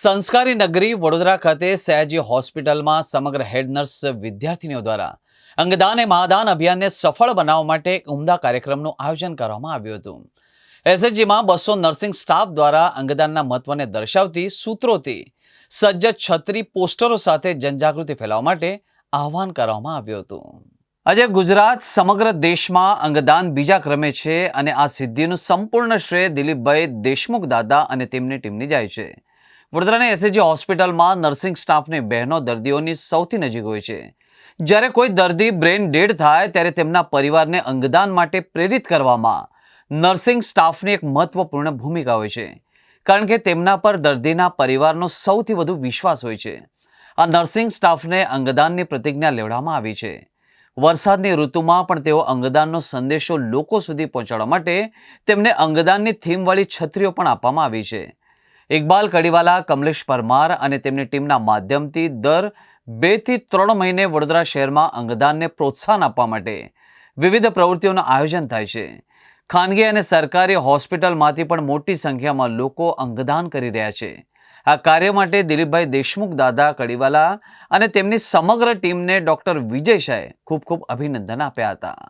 સંસ્કારી નગરી વડોદરા ખાતે સયાજી હોસ્પિટલમાં સમગ્ર હેડ નર્સ વિદ્યાર્થીનીઓ દ્વારા અંગદાન એ મહાદાન અભિયાનને સફળ બનાવવા માટે એક ઉમદા કાર્યક્રમનું આયોજન કરવામાં આવ્યું હતું. એસએચજીમાં 200 નર્સિંગ સ્ટાફ દ્વારા અંગદાનના મહત્વને દર્શાવતી સૂત્રોથી સજ્જ છત્રી પોસ્ટરો સાથે જનજાગૃતિ ફેલાવવા માટે આહ્વાન કરવામાં આવ્યું હતું. આજે ગુજરાત સમગ્ર દેશમાં અંગદાન બીજા ક્રમે છે અને આ સિદ્ધિનું સંપૂર્ણ શ્રેય દિલીપભાઈ દેશમુખ દાદા અને તેમની ટીમને જાય છે. વડોદરાની એસએચજી હોસ્પિટલમાં નર્સિંગ સ્ટાફની બહેનો દર્દીઓની સૌથી નજીક હોય છે. જ્યારે કોઈ દર્દી બ્રેઇન ડેડ થાય ત્યારે તેમના પરિવારને અંગદાન માટે પ્રેરિત કરવામાં નર્સિંગ સ્ટાફની એક મહત્વપૂર્ણ ભૂમિકા હોય છે, કારણ કે તેમના પર દર્દીના પરિવારનો સૌથી વધુ વિશ્વાસ હોય છે. આ નર્સિંગ સ્ટાફને અંગદાનની પ્રતિજ્ઞા લેવડાવવામાં આવી છે. વરસાદની ઋતુમાં પણ તેઓ અંગદાનનો સંદેશો લોકો સુધી પહોંચાડવા માટે તેમને અંગદાનની થીમવાળી છત્રીઓ પણ આપવામાં આવી છે. ઇકબાલ કડીવાલા, કમલેશ પરમાર અને તેમની ટીમના માધ્યમથી દર 2 થી 3 મહિને વડોદરા શહેરમાં અંગદાનને પ્રોત્સાહન આપવા માટે વિવિધ પ્રવૃત્તિઓનું આયોજન થાય છે. ખાનગી અને સરકારી હોસ્પિટલમાંથી પણ મોટી સંખ્યામાં લોકો અંગદાન કરી રહ્યા છે. આ કાર્ય માટે દિલીપભાઈ દેશમુખ દાદા કડીવાલા અને તેમની સમગ્ર ટીમને ડૉક્ટર વિજય શાહે ખૂબ ખૂબ અભિનંદન આપ્યા હતા.